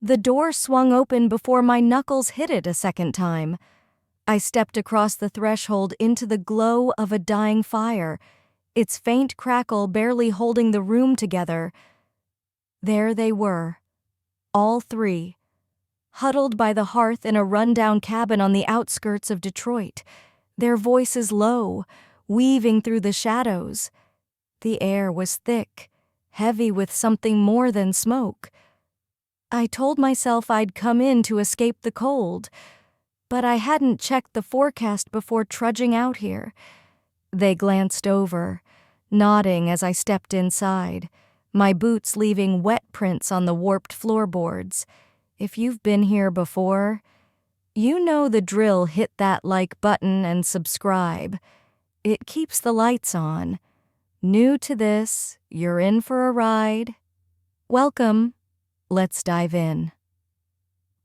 The door swung open before my knuckles hit it a second time. I stepped across the threshold into the glow of a dying fire, its faint crackle barely holding the room together. There they were, all three, huddled by the hearth in a rundown cabin on the outskirts of Detroit, their voices low, weaving through the shadows. The air was thick, heavy with something more than smoke. I told myself I'd come in to escape the cold, but I hadn't checked the forecast before trudging out here. They glanced over, nodding as I stepped inside, my boots leaving wet prints on the warped floorboards. If you've been here before, you know the drill. Hit that like button and subscribe. It keeps the lights on. New to this, you're in for a ride. Welcome. Let's dive in.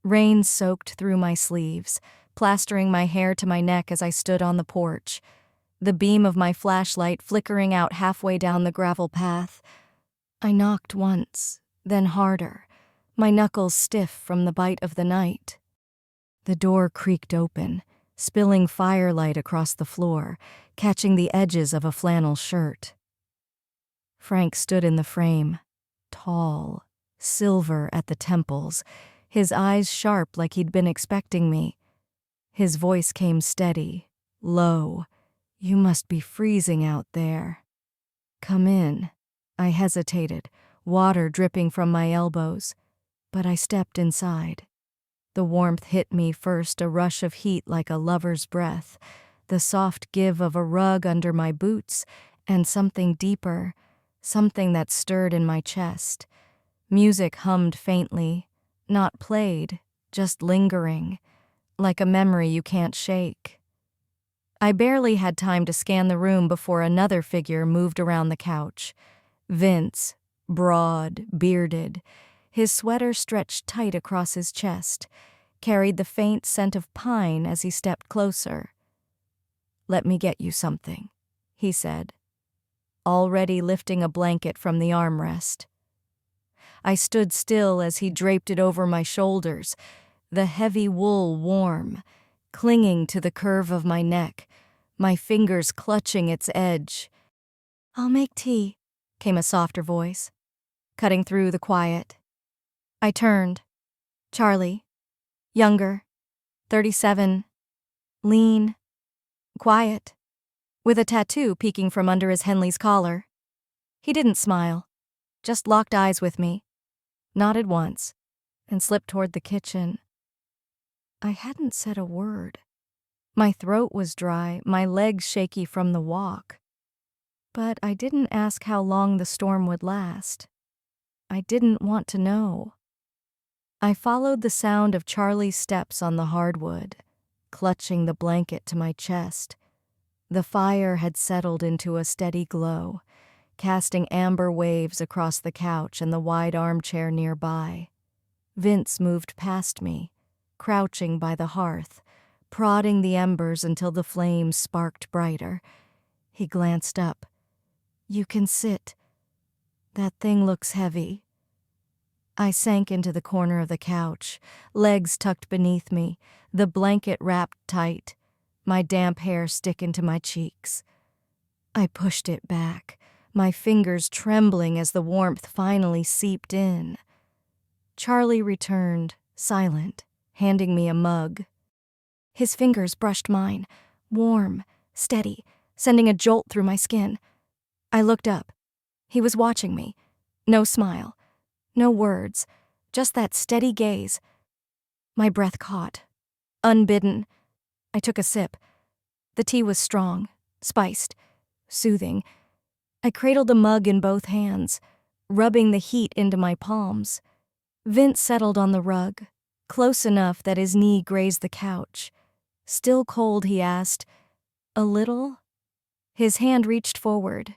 Rain soaked through my sleeves, plastering my hair to my neck as I stood on the porch, the beam of my flashlight flickering out halfway down the gravel path. I knocked once, then harder, my knuckles stiff from the bite of the night. The door creaked open, spilling firelight across the floor, catching the edges of a flannel shirt. Frank stood in the frame, tall, silver at the temples, his eyes sharp like he'd been expecting me. His voice came steady, low. You must be freezing out there. Come in. I hesitated, water dripping from my elbows, but I stepped inside. The warmth hit me first, a rush of heat like a lover's breath, the soft give of a rug under my boots, and something deeper, something that stirred in my chest. Music hummed faintly, not played, just lingering, like a memory you can't shake. I barely had time to scan the room before another figure moved around the couch. Vince, broad, bearded, his sweater stretched tight across his chest, carried the faint scent of pine as he stepped closer. "Let me get you something," he said, already lifting a blanket from the armrest. I stood still as he draped it over my shoulders, the heavy wool warm, clinging to the curve of my neck, my fingers clutching its edge. "I'll make tea," came a softer voice, cutting through the quiet. I turned. Charlie, younger, 37, lean, quiet, with a tattoo peeking from under his Henley's collar. He didn't smile, just locked eyes with me, nodded once, and slipped toward the kitchen. I hadn't said a word. My throat was dry, my legs shaky from the walk. But I didn't ask how long the storm would last. I didn't want to know. I followed the sound of Charlie's steps on the hardwood, clutching the blanket to my chest. The fire had settled into a steady glow, casting amber waves across the couch and the wide armchair nearby. Vince moved past me, crouching by the hearth, prodding the embers until the flames sparked brighter. He glanced up. "You can sit. That thing looks heavy." I sank into the corner of the couch, legs tucked beneath me, the blanket wrapped tight, my damp hair sticking to my cheeks. I pushed it back, my fingers trembling as the warmth finally seeped in. Charlie returned, silent, handing me a mug. His fingers brushed mine, warm, steady, sending a jolt through my skin. I looked up. He was watching me. No smile, no words, just that steady gaze. My breath caught. Unbidden, I took a sip. The tea was strong, spiced, soothing. I cradled the mug in both hands, rubbing the heat into my palms. Vince settled on the rug, close enough that his knee grazed the couch. Still cold, he asked, "A little?" His hand reached forward,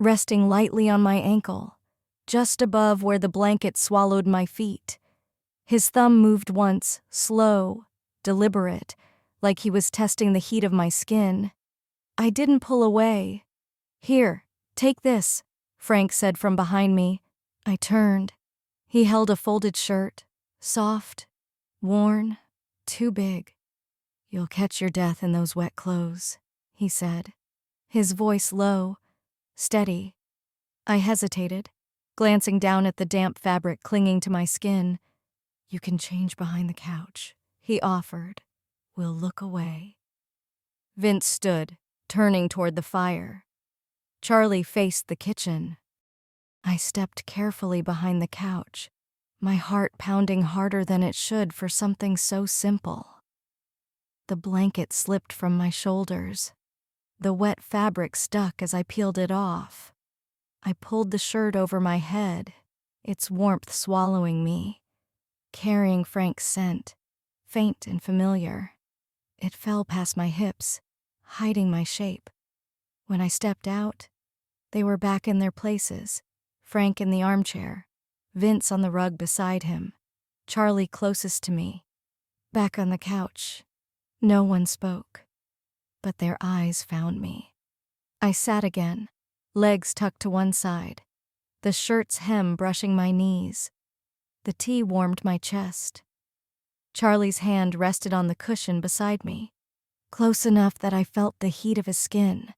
resting lightly on my ankle, just above where the blanket swallowed my feet. His thumb moved once, slow, deliberate, like he was testing the heat of my skin. I didn't pull away. "Here, take this," Frank said from behind me. I turned. He held a folded shirt, Soft, worn, too big. "You'll catch your death in those wet clothes," he said, his voice low, steady. I hesitated, glancing down at the damp fabric clinging to my skin. "You can change behind the couch," he offered. "We'll look away." Vince stood, turning toward the fire. Charlie faced the kitchen. I stepped carefully behind the couch, my heart pounding harder than it should for something so simple. The blanket slipped from my shoulders. The wet fabric stuck as I peeled it off. I pulled the shirt over my head, its warmth swallowing me, carrying Frank's scent, faint and familiar. It fell past my hips, hiding my shape. When I stepped out, they were back in their places, Frank in the armchair, Vince on the rug beside him, Charlie closest to me. Back on the couch, no one spoke, but their eyes found me. I sat again, legs tucked to one side, the shirt's hem brushing my knees. The tea warmed my chest. Charlie's hand rested on the cushion beside me, close enough that I felt the heat of his skin.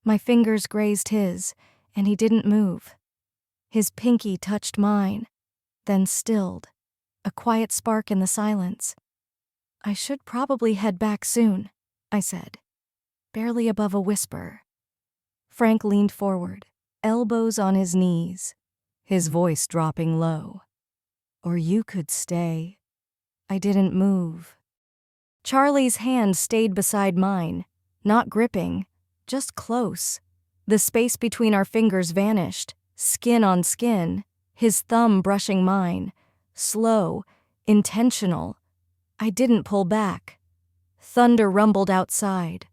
My fingers grazed his, and he didn't move. His pinky touched mine, then stilled, a quiet spark in the silence. "I should probably head back soon," I said, barely above a whisper. Frank leaned forward, elbows on his knees, his voice dropping low. "Or you could stay." I didn't move. Charlie's hand stayed beside mine, not gripping, just close. The space between our fingers vanished, skin on skin, his thumb brushing mine, slow, intentional. I didn't pull back. Thunder rumbled outside,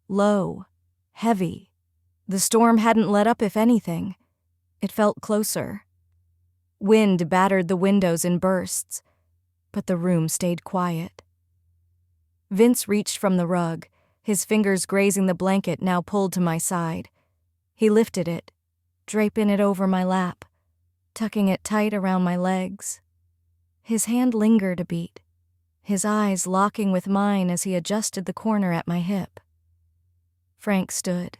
low, heavy. The storm hadn't let up, if anything. It felt closer. Wind battered the windows in bursts, but the room stayed quiet. Vince reached from the rug, his fingers grazing the blanket now pulled to my side. He lifted it, draping it over my lap, tucking it tight around my legs. His hand lingered a beat, his eyes locking with mine as he adjusted the corner at my hip. Frank stood,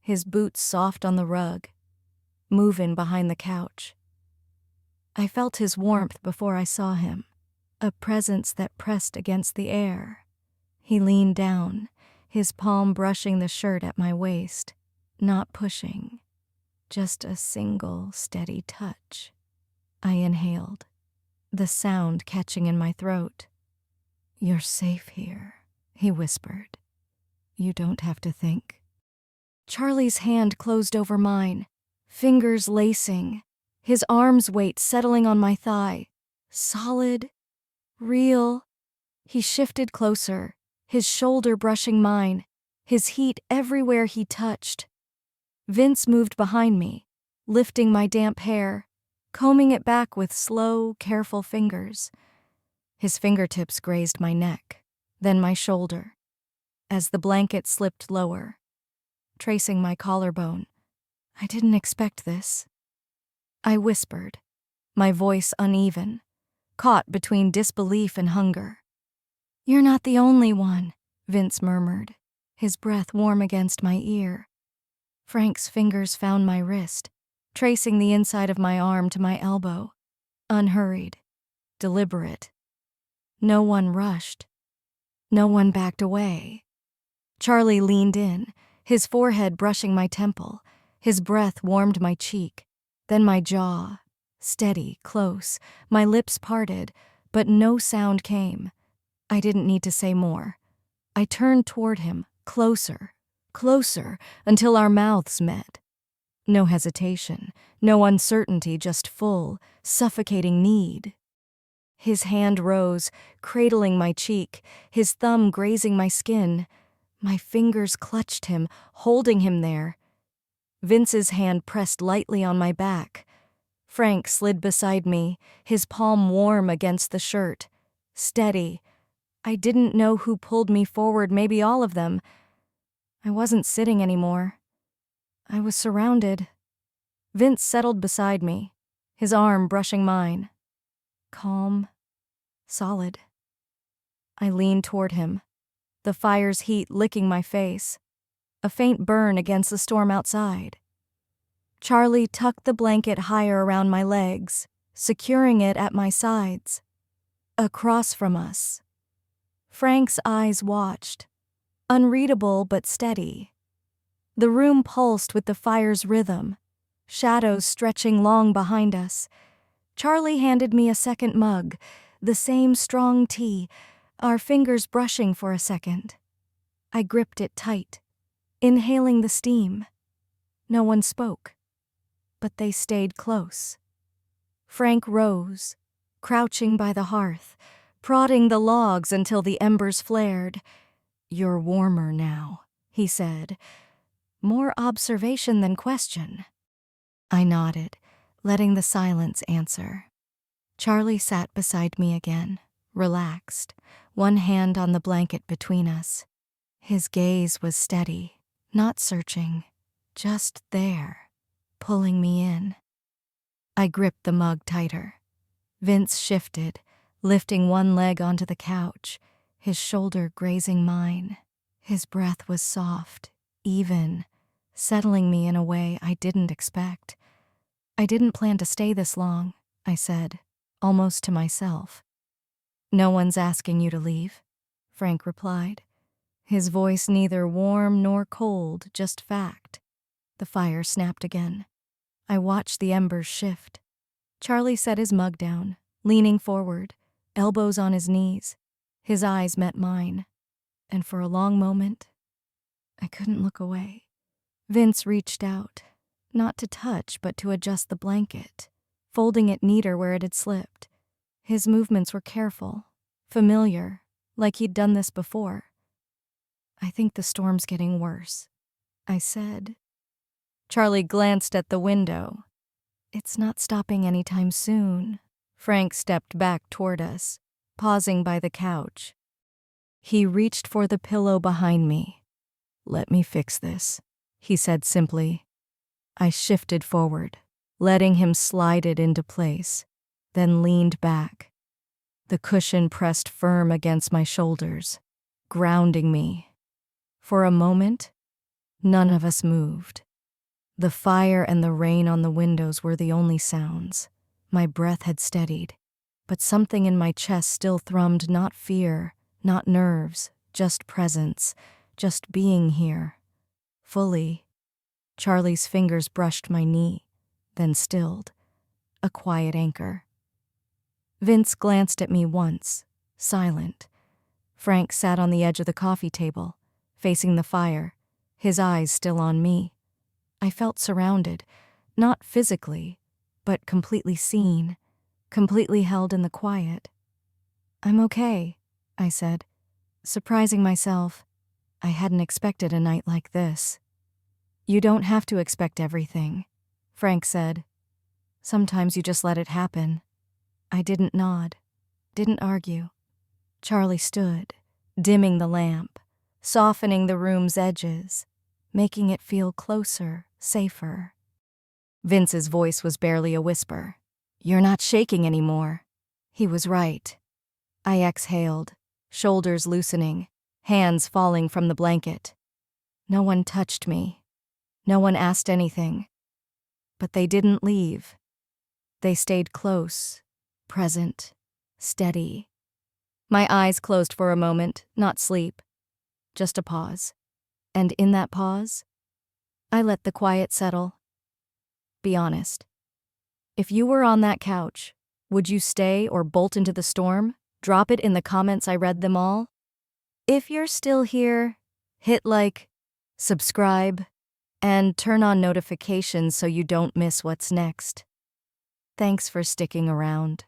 his boots soft on the rug, moving behind the couch. I felt his warmth before I saw him, a presence that pressed against the air. He leaned down, his palm brushing the shirt at my waist, not pushing, just a single steady touch. I inhaled, the sound catching in my throat. "You're safe here," he whispered. "You don't have to think." Charlie's hand closed over mine, fingers lacing, his arm's weight settling on my thigh. Solid, real. He shifted closer, his shoulder brushing mine, his heat everywhere he touched. Vince moved behind me, lifting my damp hair, combing it back with slow, careful fingers. His fingertips grazed my neck, then my shoulder, as the blanket slipped lower, tracing my collarbone. "I didn't expect this," I whispered, my voice uneven, caught between disbelief and hunger. "You're not the only one," Vince murmured, his breath warm against my ear. Frank's fingers found my wrist, tracing the inside of my arm to my elbow, unhurried, deliberate. No one rushed. No one backed away. Charlie leaned in, his forehead brushing my temple. His breath warmed my cheek, then my jaw, steady, close, my lips parted, but no sound came. I didn't need to say more. I turned toward him, closer, closer, until our mouths met. No hesitation, no uncertainty, just full, suffocating need. His hand rose, cradling my cheek, his thumb grazing my skin. My fingers clutched him, holding him there. Vince's hand pressed lightly on my back. Frank slid beside me, his palm warm against the shirt. Steady. I didn't know who pulled me forward, maybe all of them. I wasn't sitting anymore. I was surrounded. Vince settled beside me, his arm brushing mine. Calm, solid. I leaned toward him, the fire's heat licking my face, a faint burn against the storm outside. Charlie tucked the blanket higher around my legs, securing it at my sides. Across from us, Frank's eyes watched, unreadable but steady. The room pulsed with the fire's rhythm, shadows stretching long behind us. Charlie handed me a second mug, the same strong tea, our fingers brushing for a second. I gripped it tight, inhaling the steam. No one spoke, but they stayed close. Frank rose, crouching by the hearth, prodding the logs until the embers flared. "You're warmer now," he said. More observation than question. I nodded, letting the silence answer. Charlie sat beside me again, relaxed, one hand on the blanket between us. His gaze was steady, not searching, just there, pulling me in. I gripped the mug tighter. Vince shifted, lifting one leg onto the couch, his shoulder grazing mine. His breath was soft, even, settling me in a way I didn't expect. "I didn't plan to stay this long," I said, almost to myself. "No one's asking you to leave," Frank replied, his voice neither warm nor cold, just fact. The fire snapped again. I watched the embers shift. Charlie set his mug down, leaning forward, elbows on his knees. His eyes met mine, and for a long moment, I couldn't look away. Vince reached out, not to touch but to adjust the blanket, folding it neater where it had slipped. His movements were careful, familiar, like he'd done this before. "I think the storm's getting worse," I said. Charlie glanced at the window. "It's not stopping anytime soon." Frank stepped back toward us, pausing by the couch. He reached for the pillow behind me. "Let me fix this," he said simply. I shifted forward, letting him slide it into place, then leaned back. The cushion pressed firm against my shoulders, grounding me. For a moment, none of us moved. The fire and the rain on the windows were the only sounds. My breath had steadied, but something in my chest still thrummed, not fear, not nerves, just presence, just being here. Fully. Charlie's fingers brushed my knee, then stilled, a quiet anchor. Vince glanced at me once, silent. Frank sat on the edge of the coffee table, facing the fire, his eyes still on me. I felt surrounded, not physically, but completely seen, completely held in the quiet. "I'm okay," I said, surprising myself. I hadn't expected a night like this. "You don't have to expect everything," Frank said. "Sometimes you just let it happen." I didn't nod, didn't argue. Charlie stood, dimming the lamp, softening the room's edges, making it feel closer, safer. Vince's voice was barely a whisper. "You're not shaking anymore." He was right. I exhaled, shoulders loosening, hands falling from the blanket. No one touched me. No one asked anything. But they didn't leave. They stayed close, present, steady. My eyes closed for a moment, not sleep, just a pause. And in that pause, I let the quiet settle. Be honest. If you were on that couch, would you stay or bolt into the storm? Drop it in the comments. I read them all. If you're still here, hit like, subscribe, and turn on notifications so you don't miss what's next. Thanks for sticking around.